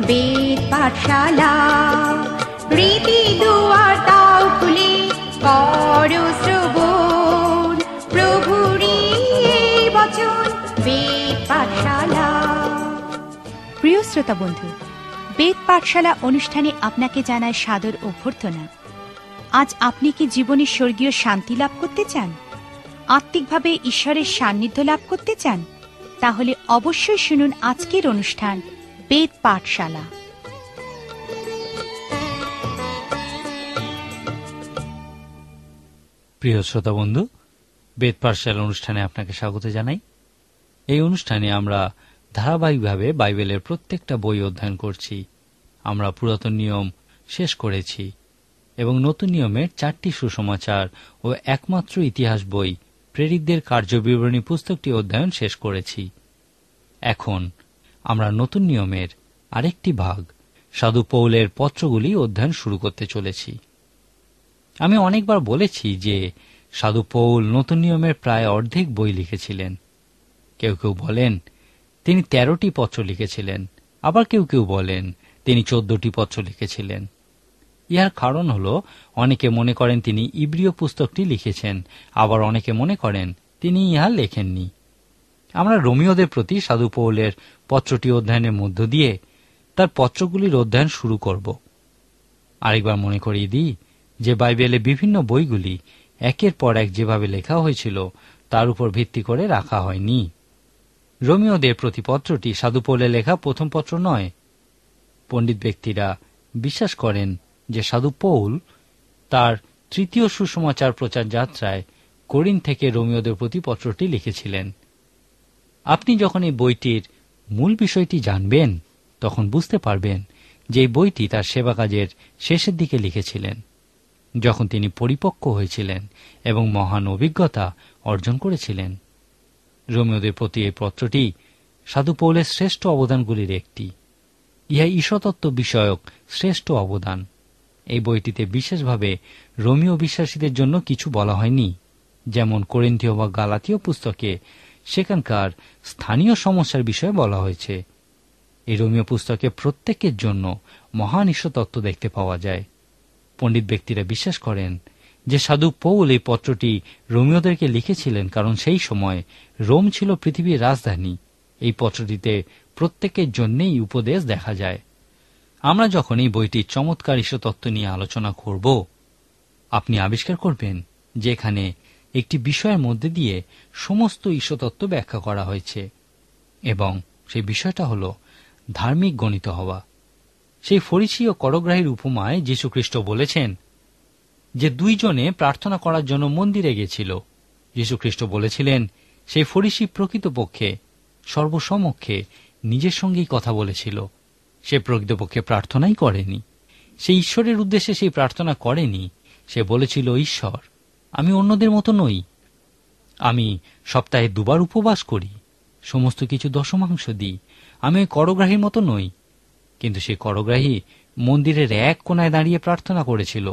বেদ পাঠশালা। রীতি দুয়ার তাও খুলে করো শ্রবণ, প্রভুরই এই বচন বেদ পাঠশালা। প্রিয় শ্রোতা বন্ধু, বেদ পাঠশালা অনুষ্ঠানে আপনাকে জানায় সাদর অভ্যর্থনা। আজ আপনি কি জীবনে স্বর্গীয় শান্তি লাভ করতে চান, আত্মিকভাবে ঈশ্বরের সান্নিধ্য লাভ করতে চান? তাহলে অবশ্যই শুনুন আজকের অনুষ্ঠান বেদ পাঠশালা। প্রিয় শ্রোতা বন্ধু, বেদ পাঠশালা অনুষ্ঠানে আপনাকে স্বাগত জানাই। এই অনুষ্ঠানে আমরা ধারাবাহিকভাবে বাইবেলের প্রত্যেকটা বই অধ্যয়ন করছি। আমরা পুরাতন নিয়ম শেষ করেছি এবং নতুন নিয়মের 4টি সুসমাচার ও একমাত্র ইতিহাস বই প্রেরিতদের কার্যবিবরণী পুস্তকটি অধ্যয়ন শেষ করেছি। এখন আমরা নতুন নিয়মের আরেকটি ভাগ সাধু পৌলের পত্রগুলি অধ্যয়ন শুরু করতে চলেছি। আমি অনেকবার বলেছি যে সাধু পৌল নতুন নিয়মের প্রায় অর্ধেক বই লিখেছিলেন। কেউ কেউ বলেন তিনি 13টি পত্র লিখেছিলেন, আবার কেউ কেউ বলেন তিনি 14টি পত্র লিখেছিলেন। ইহার কারণ হল, অনেকে মনে করেন তিনি ইব্রিয় পুস্তকটি লিখেছেন, আবার অনেকে মনে করেন তিনি ইহা লেখেননি। আমরা রোমীয়দের প্রতি সাধু পৌলের পত্রটি অধ্যয়নের মধ্য দিয়ে তার পত্রগুলির অধ্যয়ন শুরু করব। আরেকবার মনে করিয়ে দিই যে বাইবেলে বিভিন্ন বইগুলি একের পর এক যেভাবে লেখা হয়েছিল তার উপর ভিত্তি করে রাখা হয়নি। রোমীয়দের প্রতি পত্রটি সাধু পৌলের লেখা প্রথম পত্র নয়। পণ্ডিত ব্যক্তিরা বিশ্বাস করেন যে সাধু পৌল তার 3য় সুসমাচার প্রচার যাত্রায় কোরিন্থ থেকে রোমীয়দের প্রতি পত্রটি লিখেছিলেন। আপনি যখন এই বইটির মূল বিষয়টি জানবেন তখন বুঝতে পারবেন যে এই বইটি তার সেবা কাজের শেষের দিকে লিখেছিলেন, যখন তিনি পরিপক্ক হয়েছিলেন এবং মহান অভিজ্ঞতা অর্জন করেছিলেন। রোমীয়দের প্রতি এই পত্রটি সাধু পৌলের শ্রেষ্ঠ অবদানগুলির একটি। ইহা ঈশ্বরতত্ত্ব বিষয়ক শ্রেষ্ঠ অবদান। এই বইটিতে বিশেষভাবে রোমীয় বিশ্বাসীদের জন্য কিছু বলা হয়নি, যেমন কোরিন্থীয় বা গালাতীয় পুস্তকে সেখানকার স্থানীয় সমস্যার বিষয়ে বলা হয়েছে। এই রোমীয় পুস্তকে প্রত্যেকের জন্য মহান ঈশ্বরতত্ত্ব দেখতে পাওয়া যায়। পণ্ডিত ব্যক্তিরা বিশ্বাস করেন যে সাধু পৌল এই পত্রটি রোমীয়দেরকে লিখেছিলেন, কারণ সেই সময় রোম ছিল পৃথিবীর রাজধানী। এই পত্রটিতে প্রত্যেকের জন্যেই উপদেশ দেখা যায়। আমরা যখন এই বইটির চমৎকার ঈশ্বরতত্ত্ব নিয়ে আলোচনা করব, আপনি আবিষ্কার করবেন যে এখানে একটি বিষয়ের মধ্যে দিয়ে সমস্ত ঈশ্বরতত্ত্ব ব্যাখ্যা করা হয়েছে, এবং সেই বিষয়টা হল ধার্মিক গণিত হওয়া। সেই ফরিসী ও করগ্রাহীর উপমায় যীশুখ্রিস্ট বলেছেন যে 2 জনে প্রার্থনা করার জন্য মন্দিরে গেছিল। যীশুখ্রিস্ট বলেছিলেন সেই ফরিসী প্রকৃতপক্ষে সর্বসমক্ষে নিজের সঙ্গেই কথা বলেছিল। সে প্রকৃতপক্ষে প্রার্থনাই করেনি, সে ঈশ্বরের উদ্দেশ্যে সেই প্রার্থনা করেনি। সে বলেছিল, ঈশ্বর, আমি অন্যদের মতো নই, আমি সপ্তাহে 2 বার উপবাস করি, সমস্ত কিছু দশমাংশ দিই, আমি ওই করগ্রাহীর মতো নই। কিন্তু সে করগ্রাহী মন্দিরের এক কোণায় দাঁড়িয়ে প্রার্থনা করেছিল,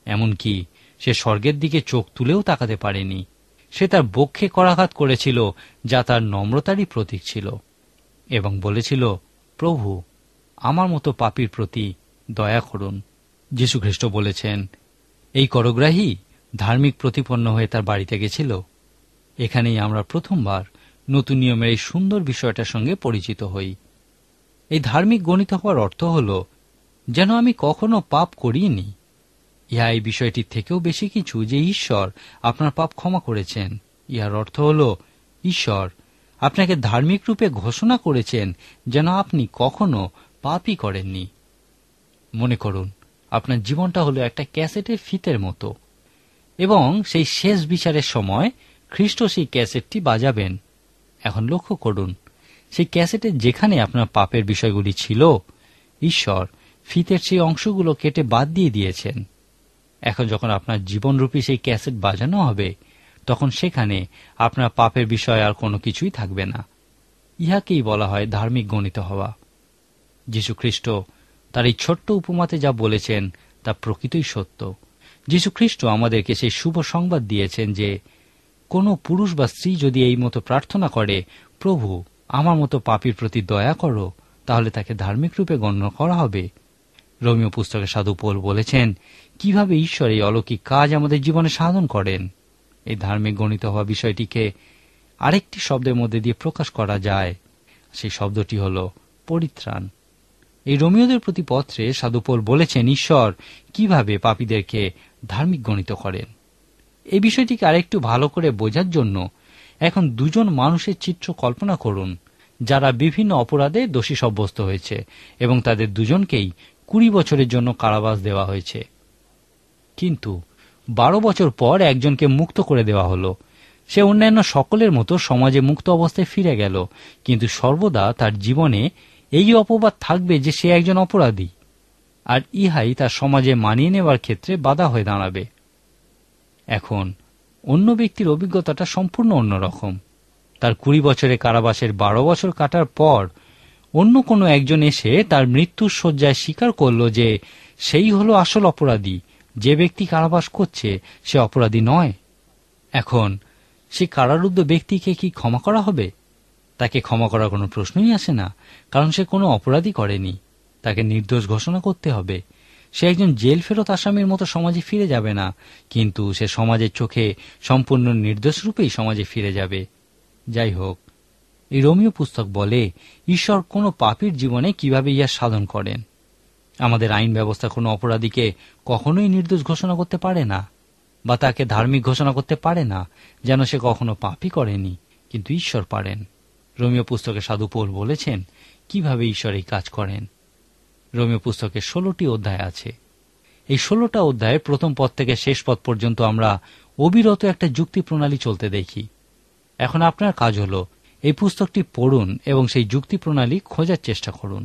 এমনকি সে স্বর্গের দিকে চোখ তুলেও তাকাতে পারেনি। সে তার বক্ষে করাঘাত করেছিল, যা তার নম্রতারই প্রতীক ছিল, এবং বলেছিল, প্রভু, আমার মতো পাপীর প্রতি দয়া করুন। যীশুখ্রিস্ট বলেছেন এই করগ্রাহী ধার্মিক প্রতিপন্ন হয়ে তার বাড়িতে গেছিল। এখানেই আমরা প্রথমবার নতুন নিয়মের এই সুন্দর বিষয়টার সঙ্গে পরিচিত হই। এই ধার্মিক গণিত হওয়ার অর্থ হল যেন আমি কখনো পাপ করিনি। ইহা এই বিষয়টির থেকেও বেশি কিছু যে ঈশ্বর আপনার পাপ ক্ষমা করেছেন। ইহার অর্থ হল ঈশ্বর আপনাকে ধার্মিক রূপে ঘোষণা করেছেন যেন আপনি কখনো পাপই করেননি। মনে করুন আপনার জীবনটা হলো একটা ক্যাসেটের ফিতের মতো, এবং সেই শেষ বিচারের সময় খ্রিস্ট সেই ক্যাসেটটি বাজাবেন। এখন লক্ষ্য করুন, সেই ক্যাসেটের যেখানে আপনার পাপের বিষয়গুলি ছিল, ঈশ্বর ফিতের সেই অংশগুলো কেটে বাদ দিয়ে দিয়েছেন। এখন যখন আপনার জীবনরূপী সেই ক্যাসেট বাজানো হবে, তখন সেখানে আপনার পাপের বিষয় আর কোনো কিছুই থাকবে না। ইহাকেই বলা হয় ধার্মিক গণিত হওয়া। যীশুখ্রিস্ট তার এই ছোট্ট উপমাতে যা বলেছেন তা প্রকৃতই সত্য। যীশুখ্রিস্ট আমাদেরকে সেই শুভ সংবাদ দিয়েছেন যে কোনো পুরুষ বা স্ত্রী যদি এই মতো প্রার্থনা করে, প্রভু, আমার মতো পাপীর প্রতি দয়া করো, তাহলে তাকে ধার্মিক রূপে গণ্য করা হবে। রোমীয় পুস্তকে সাধু পৌল বলেছেন কিভাবে ঈশ্বর এই অলৌকিক কাজ আমাদের জীবনে সাধন করেন। এই ধার্মিক গণিত হওয়া বিষয়টিকে আরেকটি শব্দের মধ্যে দিয়ে প্রকাশ করা যায়, সেই শব্দটি হল পরিত্রাণ। এই রোমীয়দের প্রতি পত্রে সাধু পৌল বলেছেন ঈশ্বর কিভাবে পাপীদেরকে ধার্মিক গণিত করেন। এই বিষয়টিকে আরেকটু ভালো করে বোঝার জন্য এখন দুজন মানুষের চিত্র কল্পনা করুন যারা বিভিন্ন অপরাধে দোষী সাব্যস্ত হয়েছে এবং তাদের দুজনকেই 20 বছরের জন্য কারাবাস দেওয়া হয়েছে। কিন্তু 12 বছর পর একজনকে মুক্ত করে দেওয়া হলো। সে অন্যান্য সকলের মতো সমাজে মুক্ত অবস্থায় ফিরে গেল, কিন্তু সর্বদা তার জীবনে এই অপবাদ থাকবে যে সে একজন অপরাধী, আর ইহাই তার সমাজে মানিয়ে নেওয়ার ক্ষেত্রে বাধা হয়ে দাঁড়াবে। এখন অন্য ব্যক্তির অভিজ্ঞতাটা সম্পূর্ণ অন্যরকম। তার 20 বছরের কারাবাসের 12 বছর কাটার পর অন্য কোনো একজন এসে তার মৃত্যুর শয্যায় স্বীকার করল যে সেই হলো আসল অপরাধী, যে ব্যক্তি কারাবাস করছে সে অপরাধী নয়। এখন সে কারারুদ্ধ ব্যক্তিকে কি ক্ষমা করা হবে? তাকে ক্ষমা করার কোনো প্রশ্নই আসে না, কারণ সে কোনো অপরাধী করেনি। তাকে নির্দোষ ঘোষণা করতে হবে। সে একজন জেল ফেরত আসামির মতো সমাজে ফিরে যাবে না, কিন্তু সে সমাজের চোখে সম্পূর্ণ নির্দোষ রূপেই সমাজে ফিরে যাবে। যাই হোক, এই রোমীয় পুস্তক বলে ঈশ্বর কোনো পাপীর জীবনে কিভাবে ইহা সাধন করেন। আমাদের আইন ব্যবস্থা কোনো অপরাধীকে কখনোই নির্দোষ ঘোষণা করতে পারে না বা তাকে ধার্মিক ঘোষণা করতে পারে না, যেন সে কখনো পাপই করেনি, কিন্তু ঈশ্বর পারেন। রোমীয় পুস্তকে সাধু পৌল বলেছেন কিভাবে ঈশ্বর এই কাজ করেন। রোমীয় পুস্তকে 16টি অধ্যায় আছে। এই 16টা অধ্যায়ের প্রথম পদ থেকে শেষ পদ পর্যন্ত আমরা অবিরত একটা যুক্তি প্রণালী চলতে দেখি। এখন আপনার কাজ হল এই পুস্তকটি পড়ুন এবং সেই যুক্তি প্রণালী খোঁজার চেষ্টা করুন।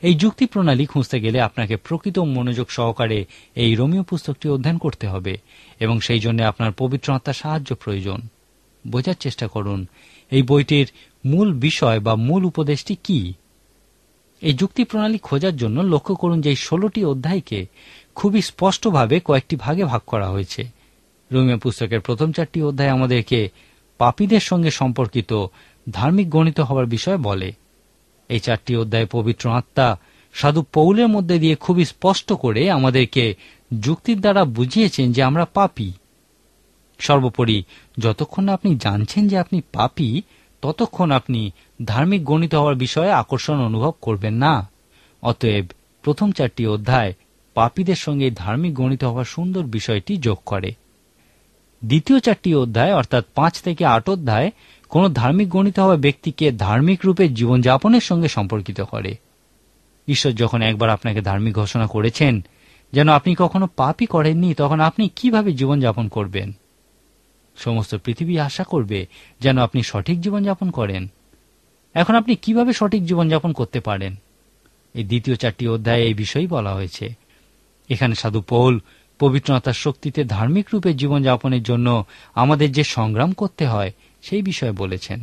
এই যুক্তি প্রণালী খুঁজতে গেলে আপনাকে প্রকৃত মনোযোগ সহকারে এই রোমীয় পুস্তকটি অধ্যয়ন করতে হবে এবং সেই জন্য আপনার পবিত্র আত্মার সাহায্য প্রয়োজন। বোঝার চেষ্টা করুন এই বইটির মূল বিষয় বা মূল উপদেশটি কি। এই যুক্তি প্রণালী খোঁজার জন্য লক্ষ্য করুন যে এই 16টি অধ্যায়কে খুবই স্পষ্টভাবে কয়েকটি ভাগে ভাগ করা হয়েছে। রোমীয় পুস্তকের প্রথম 4টি অধ্যায় আমাদেরকে পাপীদের সঙ্গে সম্পর্কিত ধার্মিক গণিত হওয়ার বিষয় বলে। এই 4টি অধ্যায় পবিত্র আত্মা সাধু পৌলের মধ্যে দিয়ে খুবই স্পষ্ট করে আমাদেরকে যুক্তির দ্বারা বুঝিয়েছেন যে আমরা পাপী। সর্বোপরি যতক্ষণ না আপনি জানছেন যে আপনি পাপী, ততক্ষণ আপনি ধার্মিক গণিত হওয়ার বিষয়ে আকর্ষণ অনুভব করবেন না। অতএব প্রথম 4টি অধ্যায় পাপীদের সঙ্গে ধার্মিক গণিত হওয়ার সুন্দর বিষয়টি যোগ করে। দ্বিতীয় 4টি অধ্যায় অর্থাৎ 5 থেকে 8 অধ্যায় কোন ধার্মিক গণিত হওয়া ব্যক্তিকে ধার্মিক রূপে জীবনযাপনের সঙ্গে সম্পর্কিত করে। ঈশ্বর যখন একবার আপনাকে ধার্মিক ঘোষণা করেছেন, যেন আপনি কখনো পাপই করেননি, তখন আপনি কিভাবে জীবনযাপন করবেন? সমস্ত পৃথিবী আশা করবে যেন আপনি সঠিক জীবনযাপন করেন। এখন আপনি কিভাবে সঠিক জীবনযাপন করতে পারেন? এই দ্বিতীয় 4টি অধ্যায়ে এই বিষয়ই বলা হয়েছে। এখানে সাধু পৌল পবিত্র আত্মার শক্তিতে ধার্মিক রূপে জীবনযাপনের জন্য আমাদের যে সংগ্রাম করতে হয় সেই বিষয়ে বলেছেন।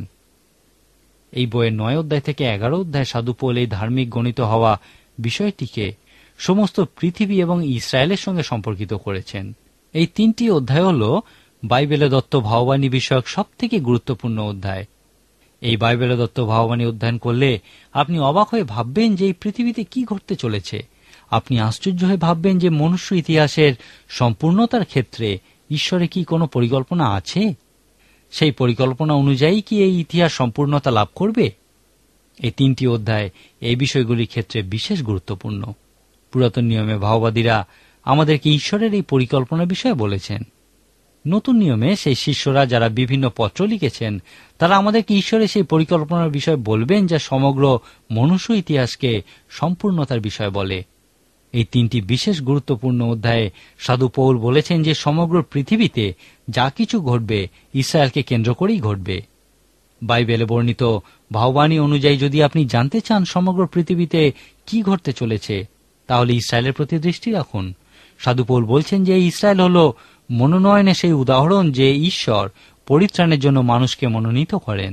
এই বইয়ের 9 অধ্যায় থেকে 11 অধ্যায় সাধু পৌল এই ধার্মিক গণিত হওয়া বিষয়টিকে সমস্ত পৃথিবী এবং ইসরায়েলের সঙ্গে সম্পর্কিত করেছেন। এই 3টি অধ্যায় হল বাইবেলে দত্ত ভাববাণী বিষয়ক সব থেকে গুরুত্বপূর্ণ অধ্যায়। এই বাইবেলে দত্ত ভাববাণী অধ্যয়ন করলে আপনি অবাক হয়ে ভাববেন যে এই পৃথিবীতে কি ঘটতে চলেছে। আপনি আশ্চর্য হয়ে ভাববেন যে মনুষ্য ইতিহাসের সম্পূর্ণতার ক্ষেত্রে ঈশ্বরের কি কোনো পরিকল্পনা আছে? সেই পরিকল্পনা অনুযায়ী কি এই ইতিহাস সম্পূর্ণতা লাভ করবে? এই 3টি অধ্যায় এই বিষয়গুলির ক্ষেত্রে বিশেষ গুরুত্বপূর্ণ। পুরাতন নিয়মে ভাববাদীরা আমাদেরকে ঈশ্বরের এই পরিকল্পনা বিষয়ে বলেছেন। নতুন নিয়মে সেই শিষ্যরা যারা বিভিন্ন পত্র লিখেছেন, তারা আমাদেরকে ঈশ্বরের সেই পরিকল্পনার বিষয় বলবেন যা সমগ্র মনুষ্য ইতিহাসকে সম্পূর্ণতার বিষয় বলে। এই 3টি বিশেষ গুরুত্বপূর্ণ অধ্যায়ে সাধু পৌল বলেছেন যে সমগ্র পৃথিবীতে যা কিছু ঘটবে ইসরায়েলকে কেন্দ্র করেই ঘটবে। বাইবেলে বর্ণিত ভাববাণী অনুযায়ী যদি আপনি জানতে চান সমগ্র পৃথিবীতে কি ঘটতে চলেছে, তাহলে ইসরায়েলের প্রতি দৃষ্টি রাখুন। সাধু পৌল বলছেন যে ইসরায়েল হল মনোনয়নের সেই উদাহরণ যে ঈশ্বর পরিত্রাণের জন্য মানুষকে মনোনীত করেন।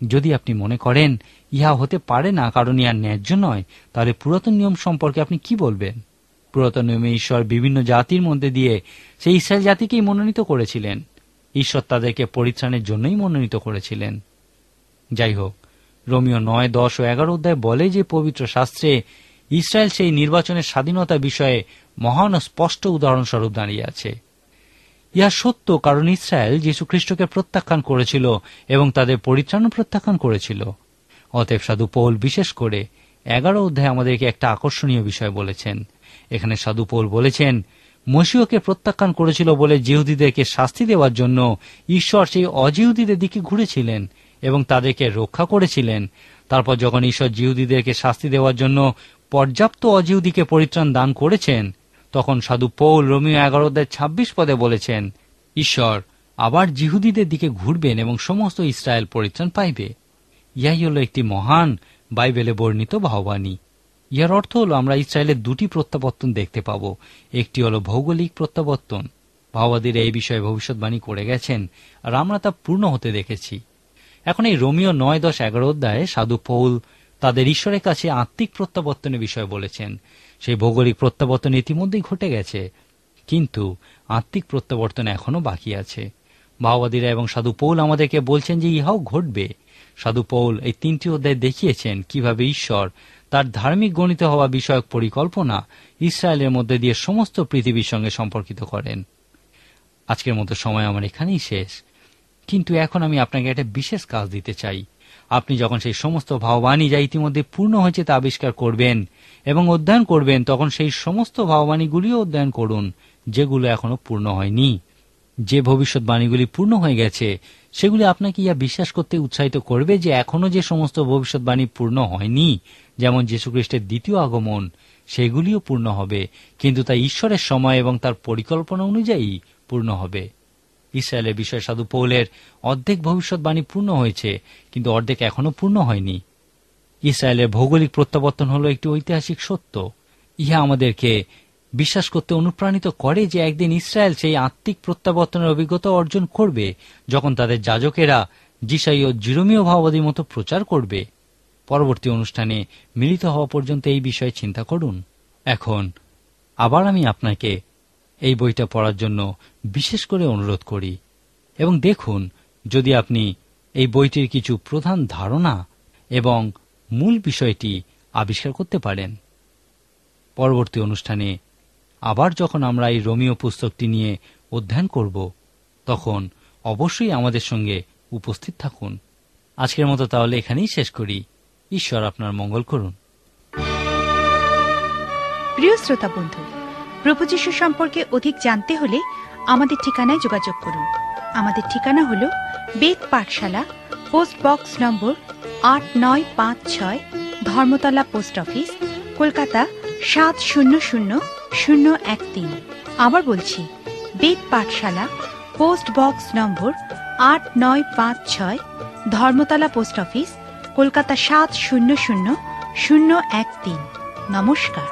যদি আপনি মনে করেন ইহা হতে পারে না কারণ ইহা ন্যায্য নয়, তাহলে পুরাতন নিয়ম সম্পর্কে আপনি কি বলবেন? পুরাতন নিয়মে ঈশ্বর বিভিন্ন জাতির মধ্যে দিয়ে সেই ইসরায়েল জাতিকেই মনোনীত করেছিলেন। ঈশ্বর তাদেরকে পরিত্রাণের জন্যই মনোনীত করেছিলেন। যাই হোক, রোমিও 9, 10 ও 11 অধ্যায় বলে যে পবিত্র শাস্ত্রে ইসরায়েল সেই নির্বাচনের স্বাধীনতা বিষয়ে মহান ও স্পষ্ট উদাহরণস্বরূপ দাঁড়িয়ে আছে। ইহা সত্য, কারণ ইসরায়েল যীশু খ্রিস্টকে প্রত্যাখ্যান করেছিল এবং তাদের পরিত্রাণও প্রত্যাখ্যান করেছিল। অতএব সাধু পৌল বিশেষ করে 11 অধ্যায়ে আমাদেরকে একটা আকর্ষণীয় বিষয় বলেছেন। এখানে সাধু পৌল বলেছেন, মসীহকে প্রত্যাখ্যান করেছিল বলে জিহুদীদেরকে শাস্তি দেওয়ার জন্য ঈশ্বর সেই অজিহুদীদের দিকে ঘুরেছিলেন এবং তাদেরকে রক্ষা করেছিলেন। তারপর যখন ঈশ্বর জিহুদীদেরকে শাস্তি দেওয়ার জন্য পর্যাপ্ত অজিহুদীকে পরিত্রাণ দান করেছেন, তখন সাধু পৌল রোমিও 11 অধ্যায় 26 পদে বলেছেন, ঈশ্বর আবার জিহুদীদের দিকে ঘুরবেন এবং সমস্ত ইসরায়েল পরিত্রাণ পাইবে। ইহাই হল একটি মহান বাইবেলে বর্ণিত ভাববাণী। ইহার অর্থ হল আমরা ইসরায়েলের দুটি প্রত্যাবর্তন দেখতে পাব। একটি হল ভৌগোলিক প্রত্যাবর্তন। ভাববাদীরা এই বিষয়ে ভবিষ্যৎবাণী করে গেছেন, আর আমরা তা পূর্ণ হতে দেখেছি। এখন এই রোমিও 9, 10, 11 অধ্যায়ে সাধু পৌল তাদের ঈশ্বরের কাছে আত্মিক প্রত্যাবর্তনের বিষয় বলেছেন। সেই ভৌগোলিক প্রত্যাবর্তন ইতিমধ্যেই ঘটে গেছে, কিন্তু আত্মিক প্রত্যাবর্তন এখনো বাকি আছে। ভাববাদীরা এবং সাধু পৌল আমাদেরকে বলছেন যে ইহাও ঘটবে। সাধু পৌল এই 3টি অধ্যায় দেখিয়েছেন কিভাবে ঈশ্বর তার ধার্মিক গণিত হওয়া বিষয়ক পরিকল্পনা ইসরায়েলের মধ্যে দিয়ে সমস্ত পৃথিবীর সঙ্গে সম্পর্কিত করেন। আজকের মতো সময় আমার এখানেই শেষ, কিন্তু এখন আমি আপনাকে একটা বিশেষ কাজ দিতে চাই। আপনি যখন সেই সমস্ত ভাববাণী যা ইতিমধ্যে পূর্ণ হয়েছে তা আবিষ্কার করবেন এবং অধ্যয়ন করবেন, তখন সেই সমস্ত ভাববাণীগুলিও অধ্যয়ন করুন যেগুলো এখনো পূর্ণ হয়নি। যে ভবিষ্যৎবাণীগুলি পূর্ণ হয়ে গেছে সেগুলি আপনাকে ইহা বিশ্বাস করতে উৎসাহিত করবে যে এখনো যে সমস্ত ভবিষ্যৎবাণী পূর্ণ হয়নি, যেমন যীশুখ্রিস্টের দ্বিতীয় আগমন, সেগুলিও পূর্ণ হবে, কিন্তু তা ঈশ্বরের সময় এবং তার পরিকল্পনা অনুযায়ী পূর্ণ হবে। ইসরায়েলের বিষয়ে সাধু পৌলের অর্ধেক ভবিষ্যৎবাণী পূর্ণ হয়েছে, কিন্তু অর্ধেক এখনো পূর্ণ হয়নি। ইসরায়েলের ভৌগোলিক প্রত্যাবর্তন হল একটি ঐতিহাসিক সত্য। ইহা আমাদেরকে বিশ্বাস করতে অনুপ্রাণিত করে যে একদিন ইসরায়েল সেই আত্মিক প্রত্যাবর্তনের অভিজ্ঞতা অর্জন করবে, যখন তাদের যাজকেরা যিশাই ও জিরোমীয় ভাববাদীর মতো প্রচার করবে। পরবর্তী অনুষ্ঠানে মিলিত হওয়া পর্যন্ত এই বিষয়ে চিন্তা করুন। এখন আবার আমি আপনাকে এই বইটা পড়ার জন্য বিশেষ করে অনুরোধ করি এবং দেখুন যদি আপনি এই বইটির কিছু প্রধান ধারণা এবং মূল বিষয়টি আবিষ্কার করতে পারেন। পরবর্তী অনুষ্ঠানে আবার যখন আমরা এই রোমিও পুস্তকটি নিয়ে অধ্যয়ন করব, তখন অবশ্যই আমাদের সঙ্গে উপস্থিত থাকুন। আজকের মতো তাহলে এখানেই শেষ করি। ঈশ্বর আপনার মঙ্গল করুন। প্রিয় শ্রোতা বন্ধু, প্রভু যীশু সম্পর্কে অধিক জানতে হলে আমাদের ঠিকানায় যোগাযোগ করুন। আমাদের ঠিকানা হল বেদ পাঠশালা, পোস্ট বক্স নম্বর 8956, ধর্মতলা পোস্ট অফিস, কলকাতা 700013। আবার বলছি, বেদ পাঠশালা, পোস্ট বক্স নম্বর 8956, ধর্মতলা পোস্ট অফিস, কলকাতা 700013। নমস্কার।